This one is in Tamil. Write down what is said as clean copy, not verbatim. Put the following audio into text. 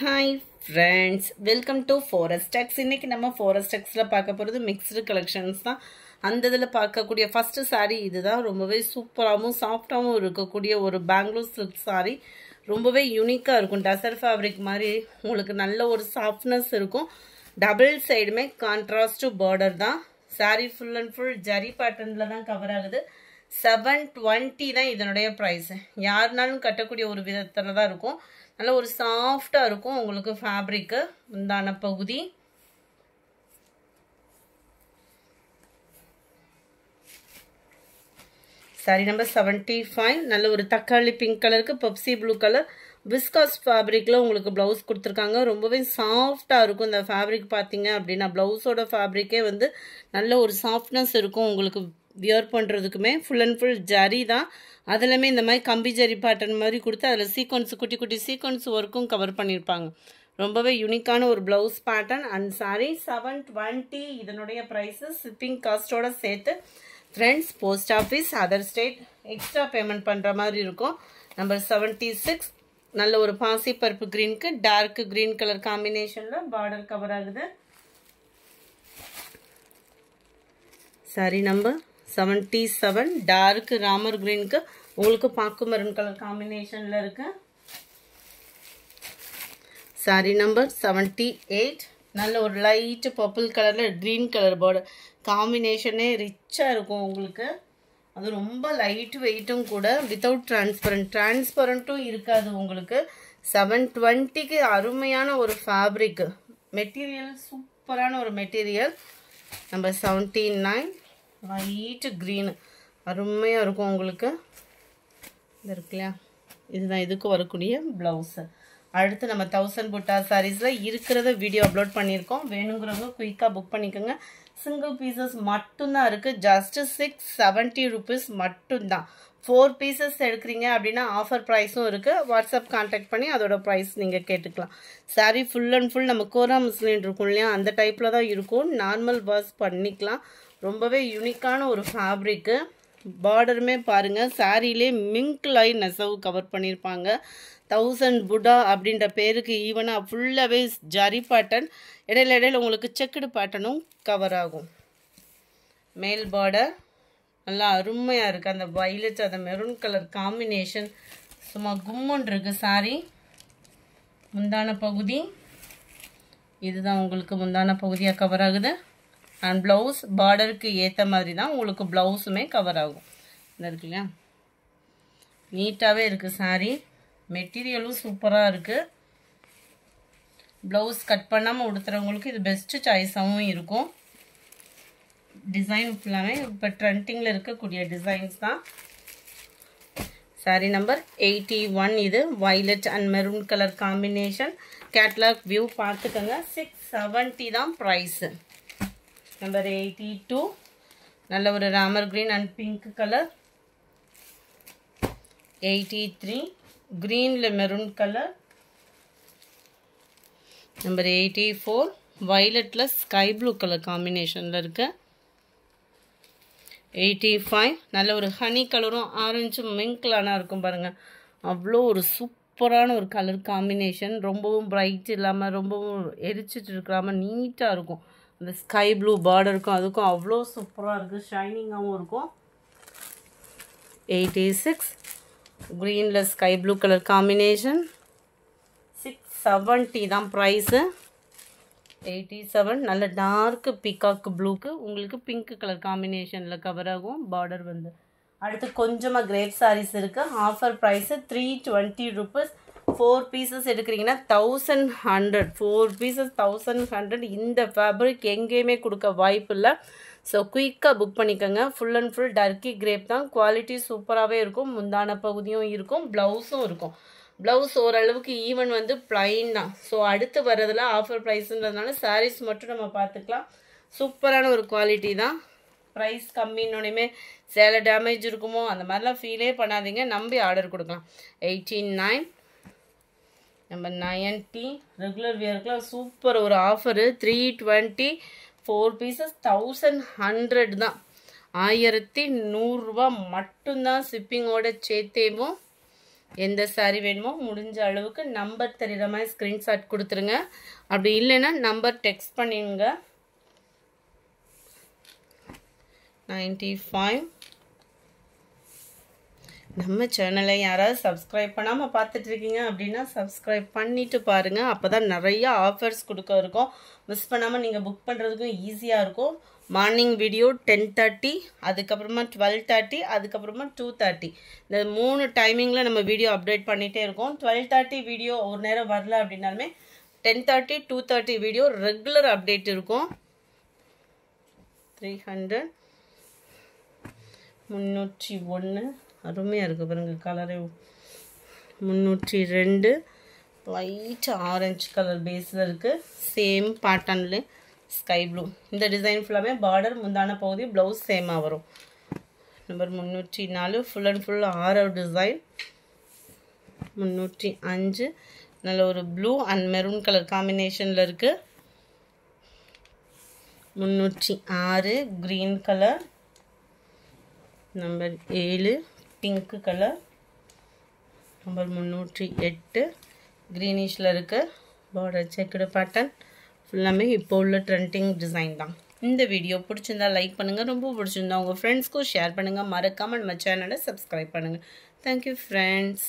Hi friends, welcome to Forestex. இன்னைக்கு நம்ம Forestexல பார்க்க போறது mixed collections தான். அந்த இதல பார்க்கக்கூடிய first saree இதுதான். ரொம்பவே சூப்பராவும் சாஃப்ட்டாவும் இருக்கக்கூடிய ஒரு Bangalore silk saree. ரொம்பவே யூனிக்கா இருக்கும். டசர் ஃபேப்ரிக் மாதிரி உங்களுக்கு நல்ல ஒரு சாஃப்ட்னஸ் இருக்கும். டபுள் சைடுமே கான்ட்ராஸ்ட் border தான். saree full and full zari பேட்டர்ன்ல தான் கவர் ஆகுது. 720 தான் இதனுடைய பிரைஸ். யாருனாலும் கட்டக்கூடிய ஒரு விதத்துல தான் இருக்கும். நல்ல ஒரு சாஃப்ட்டா இருக்கும் உங்களுக்கு ஃபேப்ரிக் முந்தான பகுதி. சாரி நம்பர் 75 நல்ல ஒரு தக்காளி பிங்க் கலருக்கு பெப்சி ப்ளூ கலர் விஸ்காஸ் ஃபேப்ரிக்ல உங்களுக்கு ப்ளவுஸ் கொடுத்துருக்காங்க. ரொம்பவே சாஃப்ட்டா இருக்கும் இந்த ஃபேப்ரிக் பார்த்தீங்க அப்படின்னா ப்ளவுஸோட ஃபேப்ரிக்கே வந்து நல்ல ஒரு சாஃப்ட்னஸ் இருக்கும் உங்களுக்கு வியர் பண்ணுறதுக்குமே. ஃபுல் அண்ட் ஃபுல் ஜரி தான். அதுலேயுமே இந்த மாதிரி கம்பி ஜரி பேட்டர்ன் மாதிரி கொடுத்து அதில் சீக்வன்ஸ் குட்டி குட்டி சீக்வன்ஸ் ஒர்க்கும் கவர் பண்ணியிருப்பாங்க. ரொம்பவே யூனிக்கான ஒரு ப்ளவுஸ் பேட்டர்ன் அண்ட் சாரி 720 இதனுடைய ப்ரைஸு ஷிப்பிங் காஸ்ட்டோட சேர்த்து. Friends post office other state extra payment பண்ணுற மாதிரி இருக்கும். நம்பர் 76 நல்ல ஒரு பாசி பருப்பு க்ரீனுக்கு டார்க் க்ரீன் கலர் காம்பினேஷனில் பார்டர் கவர் ஆகுது. சாரி நம்பர் 77 டார்க் ராமர் கிரீனுக்கு உங்களுக்கு பாக்கு மெரூன் கலர் காம்பினேஷன்ல இருக்கு. சாரி நம்பர் 78 நல்ல ஒரு லைட் பர்பிள் கலர்ல கிரீன் கலர் பார்டர் காம்பினேஷனே ரிச்சா இருக்கும் உங்களுக்கு. அது ரொம்ப லைட் வெயிட்டும் கூட வித்தவுட் டிரான்ஸ்பரண்ட்டும் இருக்காது உங்களுக்கு. 720க்கு அருமையான ஒரு ஃபேப்ரிக் மெட்டீரியல் சூப்பரான ஒரு மெட்டீரியல். நம்பர் 79 லைட் க்ரீன் அருமையாக இருக்கும் உங்களுக்கு. இது இருக்கு இல்லையா, இதுதான் இதுக்கு வரக்கூடிய ப்ளவுஸு. அடுத்து நம்ம 1000 புட்டா சாரீஸில் இருக்கிறத வீடியோ அப்லோட் பண்ணியிருக்கோம். வேணுங்கிறவங்க குயிக்காக புக் பண்ணிக்கோங்க. சிங்கிள் பீசஸ் மட்டும்தான் இருக்குது. ஜஸ்ட் 670 ருபீஸ் மட்டும்தான். 4 பீசஸ் எடுக்கிறீங்க அப்படின்னா ஆஃபர் ப்ரைஸும் இருக்குது. வாட்ஸ்அப் கான்டாக்ட் பண்ணி அதோட ப்ரைஸ் நீங்கள் கேட்டுக்கலாம். சாரீ ஃபுல் அண்ட் ஃபுல் நம்ம கோரா முஸ்லின் இருக்கும் இல்லையா, அந்த டைப்பில் தான் இருக்கும். நார்மல் வாஷ் பண்ணிக்கலாம். ரொம்பவே யூனிக்கான ஒரு ஃபேப்ரிக்கு. பார்டருமே பாருங்கள் சாரியிலே மிங்க் லைன் நெசவு கவர் பண்ணியிருப்பாங்க. 1000 புட்டா அப்படின்ற பேருக்கு ஈவனாக ஃபுல்லாகவே ஜரி பேட்டர்ன், இடையில உங்களுக்கு செக்குடு பேட்டர்னும் கவர் ஆகும். மேல் பார்டர் நல்லா அருமையாக இருக்குது. அந்த வயலட் அந்த மெரூன் கலர் காம்பினேஷன் சும்மா கும்மன் இருக்குது சாரி. முந்தான பகுதி இதுதான் உங்களுக்கு முந்தான பகுதியாக கவர் ஆகுது. அண்ட் ப்ளவுஸ் பார்டருக்கு ஏற்ற மாதிரி தான் உங்களுக்கு ப்ளவுஸுமே கவர் ஆகும். இந்த இருக்கு இல்லையா, நீட்டாகவே இருக்குது சாரி. மெட்டீரியலும் சூப்பராக இருக்குது. ப்ளவுஸ் கட் பண்ணாமல் உடுத்துறவங்களுக்கு இது பெஸ்ட்டு சாய்ஸாகவும் இருக்கும். டிசைன் ஃபுல்லாகவே இப்போ ட்ரெண்டிங்கில் இருக்கக்கூடிய டிசைன்ஸ் தான். சாரி நம்பர் 81 இது violet and maroon colour combination. Catalogue view பார்த்துக்கோங்க. 670 தான் ப்ரைஸு. நம்பர் 82 நல்ல ஒரு Ramar green and pink colour. 83 கிரீன்ல மெரூன் கலர். நம்பர் 84 வயலட்ல ஸ்கை ப்ளூ கலர் காம்பினேஷன்ல இருக்கு. 85 நல்ல ஒரு ஹனி கலரும் ஆரஞ்சும் மிங்க்லானா இருக்கும் பாருங்க. அவ்வளோ ஒரு சூப்பரான ஒரு கலர் காம்பினேஷன். ரொம்பவும் பிரைட் இல்லாமல் ரொம்பவும் எரிச்சிட்டு இருக்கிறாம நீட்டாக இருக்கும். அந்த ஸ்கை ப்ளூ பார்டருக்கும் அதுக்கும் அவ்வளோ சூப்பராக இருக்குது. ஷைனிங்காகவும் இருக்கும். 86 க்ரீனில் ஸ்கை ப்ளூ கலர் காம்பினேஷன். 670 தான் ப்ரைஸு. 87 நல்ல டார்க் பீகாக் ப்ளூக்கு உங்களுக்கு பிங்க் கலர் காம்பினேஷனில் கவர் ஆகும் பார்டர் வந்து. அடுத்து கொஞ்சமாக கிரேப் சாரீஸ் இருக்குது. Offer price 320 rupees. 4 பீசஸ் எடுக்கிறீங்கன்னா 1100. 4 பீசஸ் 1100. இந்த ஃபேப்ரிக் எங்கேயுமே கொடுக்க வாய்ப்பு இல்லை. ஸோ குயிக்காக புக் பண்ணிக்கோங்க. Full and full turkey crepe தான். குவாலிட்டி சூப்பராகவே இருக்கும். முந்தான பகுதியும் இருக்கும், ப்ளவுஸும் இருக்கும். ப்ளவுஸ் ஓரளவுக்கு ஈவன் வந்து ப்ளைன் தான். ஸோ அடுத்து வர்றதில் ஆஃபர் ப்ரைஸுன்றதுனால சாரீஸ் மட்டும் நம்ம பார்த்துக்கலாம். சூப்பரான ஒரு குவாலிட்டி தான். ப்ரைஸ் கம்மின்னொன்னையுமே சேலை டேமேஜ் இருக்குமோ அந்த மாதிரிலாம் ஃபீலே பண்ணாதீங்க. நம்பி ஆர்டர் கொடுக்கலாம். 89 நம்பர் 90 ரெகுலர் வியருக்குலாம் சூப்பர் ஒரு ஆஃபரு. 320 4 பீசஸ் 1100 தான். 1100 ரூபா மட்டும்தான் ஷிப்பிங்கோட சேர்த்தேவும். எந்த சாரி வேணுமோ முடிஞ்ச அளவுக்கு நம்பர் தெரிகிற மாதிரி ஸ்க்ரீன்ஷாட் கொடுத்துருங்க. அப்படி இல்லைன்னா நம்பர் டெக்ஸ்ட் பண்ணிடுங்க. 95. நம்ம சேனலை யாராவது சப்ஸ்கிரைப் பண்ணாமல் பார்த்துட்ருக்கீங்க அப்படின்னா சப்ஸ்கிரைப் பண்ணிவிட்டு பாருங்கள். அப்போ தான் நிறையா ஆஃபர்ஸ் கொடுக்க இருக்கும். மிஸ் பண்ணாமல் நீங்கள் புக் பண்ணுறதுக்கும் ஈஸியாக இருக்கும். மார்னிங் வீடியோ 10:30, அதுக்கப்புறமா 12:30, அதுக்கப்புறமா 2:30. இந்த 3 டைமிங்கில் நம்ம வீடியோ அப்டேட் பண்ணிகிட்டே இருக்கோம். 12:30 வீடியோ ஒரு நேரம் வரல அப்படின்னாலுமே 10:30, 2:30 வீடியோ ரெகுலர் அப்டேட் இருக்கும். 300, 301 அருமையாக இருக்குது பாருங்கள் கலரே. 302 லைட் ஆரஞ்சு கலர் பேஸில் இருக்குது. சேம் பேட்டர்னில் ஸ்கை ப்ளூ. இந்த டிசைன் ஃபுல்லாமே பார்டர் முந்தான பகுதி ப்ளவுஸ் சேமாக வரும். Number 304 full and full arrow design. 305 நல்ல ஒரு ப்ளூ அண்ட் மெரூன் கலர் காம்பினேஷனில் இருக்குது. 306 green colour. Number 7 pink colour. Number 308 க்ரீனிஷில் இருக்குது. பார்டர் செக்குடு பேட்டர்ன் ஃபுல்லாமே இப்போ உள்ள ட்ரெண்டிங் டிசைன் தான். இந்த வீடியோ பிடிச்சிருந்தா லைக் பண்ணுங்கள். ரொம்ப பிடிச்சிருந்தா உங்கள் ஃப்ரெண்ட்ஸ்க்கும் ஷேர் பண்ணுங்கள். மறக்காமல் நம்ம சேனலை சப்ஸ்கிரைப் பண்ணுங்கள். Thank you friends.